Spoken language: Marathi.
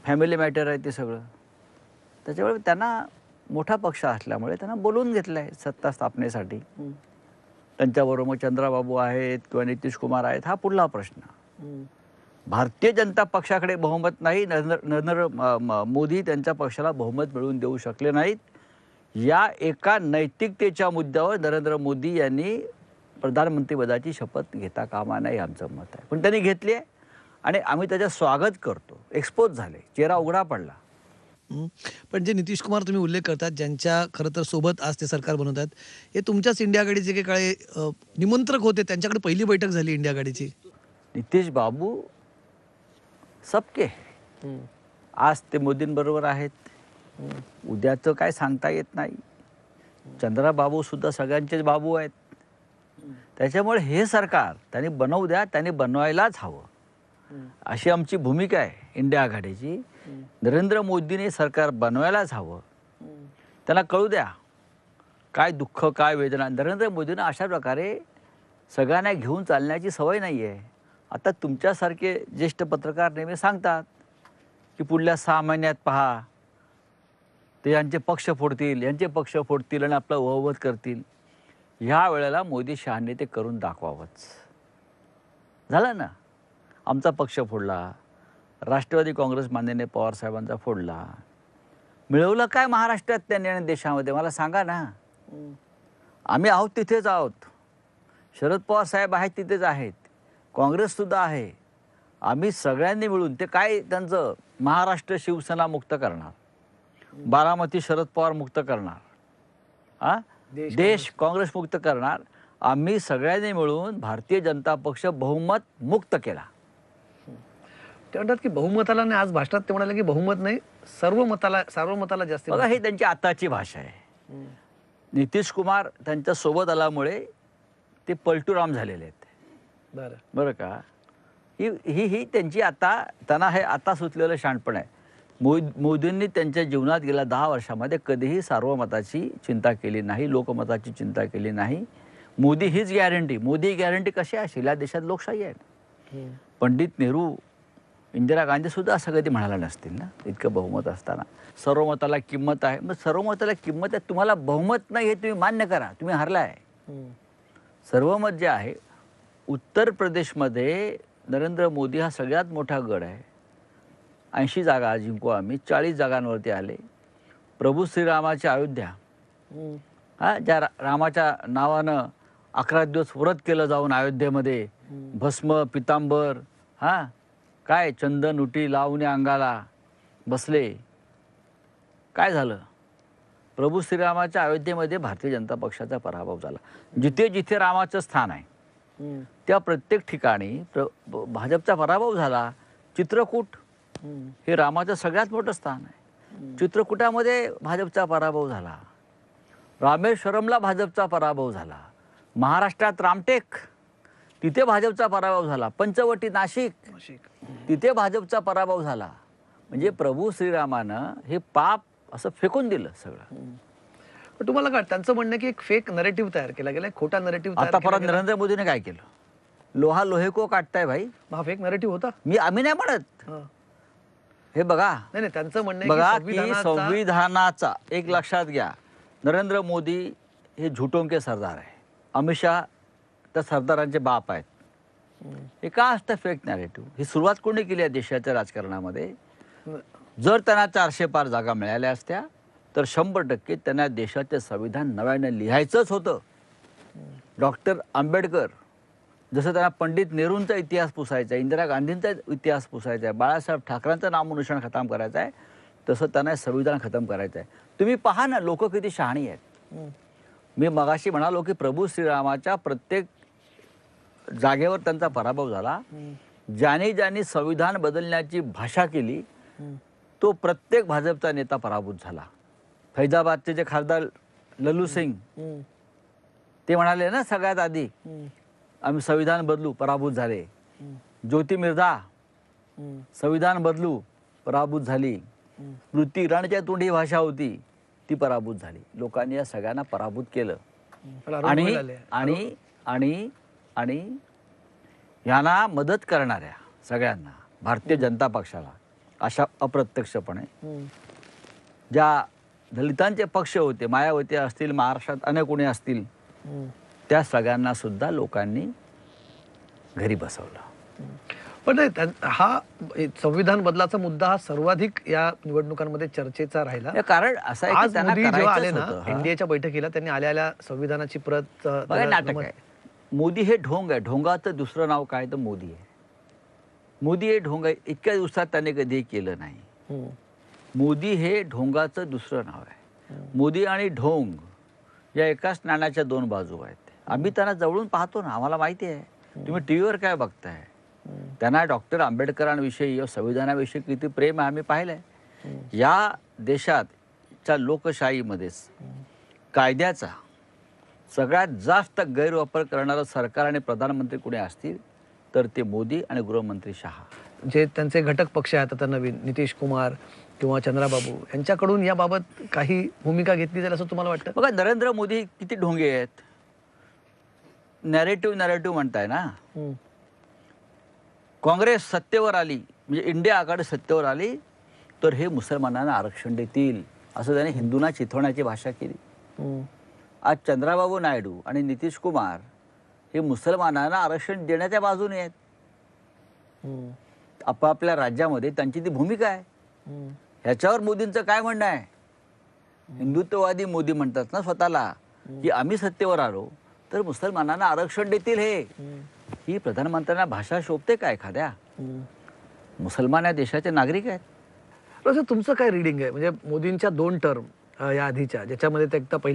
फॅमिली मॅटर आहे ते सगळं. त्याच्यामुळे त्यांना मोठा पक्ष असल्यामुळे त्यांना बोलवून घेतलं आहे सत्ता स्थापनेसाठी. त्यांच्याबरोबर मग चंद्राबाबू आहेत किंवा नितीश कुमार आहेत हा पुढला प्रश्न. भारतीय जनता पक्षाकडे बहुमत नाही. नरेंद्र मोदी त्यांच्या पक्षाला बहुमत मिळवून देऊ शकले नाहीत. या एका नैतिकतेच्या मुद्द्यावर नरेंद्र मोदी यांनी प्रधानमंत्रीपदाची शपथ घेता कामा नये आमचं मत आहे. पण त्यांनी घेतली आहे आणि आम्ही त्याचं स्वागत करतो. एक्सपोज झाले, चेहरा उघडा पडला. पण जे नितीश कुमार तुम्ही उल्लेख करतात, ज्यांच्या खरं तर सोबत आज ते सरकार बनवतात, हे तुमच्याच इंडिया आघाडीचे काही काळे निमंत्रक होते, त्यांच्याकडे पहिली बैठक झाली इंडिया आघाडीची. नितीश बाबू सबके आज ते मोदींबरोबर आहेत. उद्याचं काय सांगता येत नाही. चंद्राबाबू सुद्धा सगळ्यांचेच बाबू आहेत. त्याच्यामुळे हे सरकार त्यांनी बनवू द्या, त्यांनी बनवायलाच हवं अशी आमची भूमिका आहे इंडिया आघाडीची. नरेंद्र मोदींनी सरकार बनवायलाच हवं. त्यांना कळू द्या काय दुःख काय वेदना. नरेंद्र मोदींना अशा प्रकारे सगळ्यांना घेऊन चालण्याची सवय नाही आहे. आता तुमच्यासारखे ज्येष्ठ पत्रकार नेहमी सांगतात की पुढल्या 6 महिन्यात पहा ते यांचे पक्ष फोडतील, यांचे पक्ष फोडतील आणि आपलं वहवत करतील. ह्या वेळेला मोदी शहांनी ते करून दाखवावंच. झालं ना, आमचा पक्ष फोडला, राष्ट्रवादी काँग्रेस माननीय पवारसाहेबांचा फोडला. मिळवलं काय महाराष्ट्रात त्यांनी आणि देशामध्ये मला सांगा ना. आम्ही आहोत तिथेच आहोत. शरद पवार साहेब आहेत तिथेच आहेत, काँग्रेससुद्धा आहे. आम्ही सगळ्यांनी मिळून ते काय त्यांचं महाराष्ट्र शिवसेना मुक्त करणार, बारामती शरद पवार मुक्त करणार, देश काँग्रेस मुक्त करणार. आम्ही सगळ्यांनी मिळून भारतीय जनता पक्ष बहुमत मुक्त केला. ते म्हणतात की बहुमताला नाही, आज भाषणात ते म्हणाले की बहुमत नाही सार्वमताला जास्त. बघा ही त्यांची आताची भाषा आहे. नितीश कुमार त्यांच्या सोबत आल्यामुळे ते पलटूराम झालेले आहेत. बरं का. ही त्यांची आता त्यांना हे आता सुचलेलं शहाणपण आहे. मोदींनी त्यांच्या जीवनात गेल्या 10 वर्षामध्ये कधीही सार्वमताची चिंता केली नाही, लोकमताची चिंता केली नाही. मोदी हीच गॅरंटी. मोदी गॅरंटी कशी असेल, या देशात लोकशाही आहे. पंडित नेहरू, इंदिरा गांधी सुद्धा असं कधी म्हणाला नसतील ना, इतकं बहुमत असताना. सर्वमताला किंमत आहे. मग सर्वमताला किंमत आहे, तुम्हाला बहुमत नाही हे तुम्ही मान्य करा, तुम्ही हरलाय. सर्वमत जे आहे, उत्तर प्रदेशमध्ये नरेंद्र मोदी हा सगळ्यात मोठा गड आहे. 80 जागा जिंकू आम्ही, 40 जागांवरती आले. प्रभू श्रीरामाची अयोध्या, ज्या रामाच्या नावानं 11 दिवस व्रत केलं जाऊन अयोध्येमध्ये, भस्म पितांबर, काय चंदन उटी लावणे अंगाला बसले. काय झालं? प्रभू श्रीरामाच्या अयोध्येमध्ये भारतीय जनता पक्षाचा पराभव झाला. जिथे जिथे रामाचं स्थान आहे त्या प्रत्येक ठिकाणी भाजपचा पराभव झाला. चित्रकूट हे रामाचं सगळ्यात मोठं स्थान आहे. चित्रकूटामध्ये भाजपचा पराभव झाला. रामेश्वरमला भाजपचा पराभव झाला. महाराष्ट्रात रामटेक तिथे भाजपचा पराभव झाला. पंचवटी नाशिक तिथे भाजपचा पराभव झाला. म्हणजे प्रभू श्रीरामानं हे पाप असं फेकून दिलं सगळं. पण तुम्हाला काय त्यांचं म्हणणं की एक फेक नरेटिव्ह तयार केला गेला, खोटा नरेटिव्ह. आता परत नरेंद्र मोदीने काय केलं? लोहा लोहे को काटताय भाई. हा फेक नरेटिव्ह होता. आम्ही नाही म्हणत. हे बघा, नाही त्यांचं म्हणणं बघा की संविधानाचा एक लक्षात घ्या, नरेंद्र मोदी हे झुटों के सरदार आहे. अमित शहा त्या सरदारांचे बाप आहेत. हे का असतं फेक नॅरेटिव्ह? ही सुरुवात कोणी केली आहे देशाच्या राजकारणामध्ये? जर त्यांना 400 पार जागा मिळाल्या असत्या तर 100% त्यांना देशाचे संविधान नव्याने लिहायचंच होतं. डॉक्टर आंबेडकर जसं त्यांना पंडित नेहरूंचा इतिहास पुसायचा आहे, इंदिरा गांधींचा इतिहास पुसायचा आहे, बाळासाहेब ठाकरेंचं नामोनिशाण खतम करायचं आहे, तसं त्यांना संविधान खतम करायचं आहे. तुम्ही पहा ना लोक किती शहाणी आहेत. मी मगाशी म्हणालो की प्रभू श्रीरामाच्या प्रत्येक जागेवर त्यांचा पराभव झाला. ज्याने ज्याने संविधान बदलण्याची भाषा केली तो प्रत्येक भाजपचा नेता पराभूत झाला. फैजाबादचे जे खासदार लल्लू सिंग ते म्हणाले ना सगळ्यात आधी आम्ही संविधान बदलू, पराभूत झाले. ज्योती मिर्झा संविधान बदलू, पराभूत झाली. स्मृती इराणीच्या तोंडी भाषा होती, ती पराभूत झाली. लोकांनी या सगळ्यांना पराभूत केलं. आणि आणि आणि आणि यांना मदत करणाऱ्या सगळ्यांना, भारतीय जनता पक्षाला अशा अप्रत्यक्षपणे ज्या दलितांचे पक्ष होते, मायावती असतील, महाराष्ट्रात अनेक कोणी असतील, त्या सगळ्यांना सुद्धा लोकांनी घरी बसवलं. पण नाही, हा संविधान बदलाचा मुद्दा हा सर्वाधिक या निवडणुकांमध्ये चर्चेचा राहिला. हे कारण असं आहे की आज त्यांना मोदी जेव्हा आले करायचंच ना होतं. हा. एनडीएच्या बैठकीला, त्यांनी आल्या संविधानाची प्रत बघा, त्याला नाटक नमन- आहे. मोदी हे ढोंग आहे. ढोंगाचं दुसरं नाव काय तर मोदी आहे. मोदी हे ढोंग आहे. इतक्या दिवसात त्याने कधी केलं नाही. हम्म. मोदी हे ढोंगाचं दुसरं नाव आहे. मोदी आणि ढोंग या एकाच नाण्याच्या दोन बाजू आहेत. आम्ही त्यांना जवळून पाहतो ना, आम्हाला माहिती आहे. तुम्ही टीव्हीवर काय बघताय, त्यांना डॉक्टर आंबेडकरांविषयी या संविधानाविषयी किती प्रेम आहे आम्ही पाहिलंय. या देशातच्या लोकशाहीमध्येच कायद्याचा सगळ्यात जास्त गैरवापर करणारं सरकार आणि प्रधानमंत्री कोणी असतील तर ते मोदी आणि गृहमंत्री शहा. जे त्यांचे घटक पक्ष आहेत आता नवीन, नितीश कुमार किंवा चंद्राबाबू, यांच्याकडून याबाबत काही भूमिका घेतली जाईल असं तुम्हाला वाटतं? बघा, नरेंद्र मोदी किती ढोंगे आहेत. नॅरेटिव्ह म्हणताय ना. काँग्रेस सत्तेवर आली म्हणजे इंडिया आघाडी सत्तेवर आली तर हे मुसलमानांना आरक्षण देतील असं त्याने हिंदूंना चिथवण्याची भाषा केली. आज चंद्राबाबू नायडू आणि नितीश कुमार हे मुसलमानांना आरक्षण देण्याच्या बाजूने आहेत. आपापल्या राज्यामध्ये त्यांची ती भूमिका आहे. ह्याच्यावर मोदींचं काय म्हणणं आहे? हिंदुत्ववादी मोदी म्हणतात ना स्वतःला की आम्ही सत्तेवर आलो तर मुसलमानांना आरक्षण देतील. ही प्रधानमंत्र्यांना भाषा शोभते का एखाद्या? मुसलमान या देशाचे नागरिक आहेत. तुमचं काय रिडिंग आहे म्हणजे मोदींच्या 2 टर्म या आधीच्या, ज्याच्यामध्ये ते एकदा पहिल्या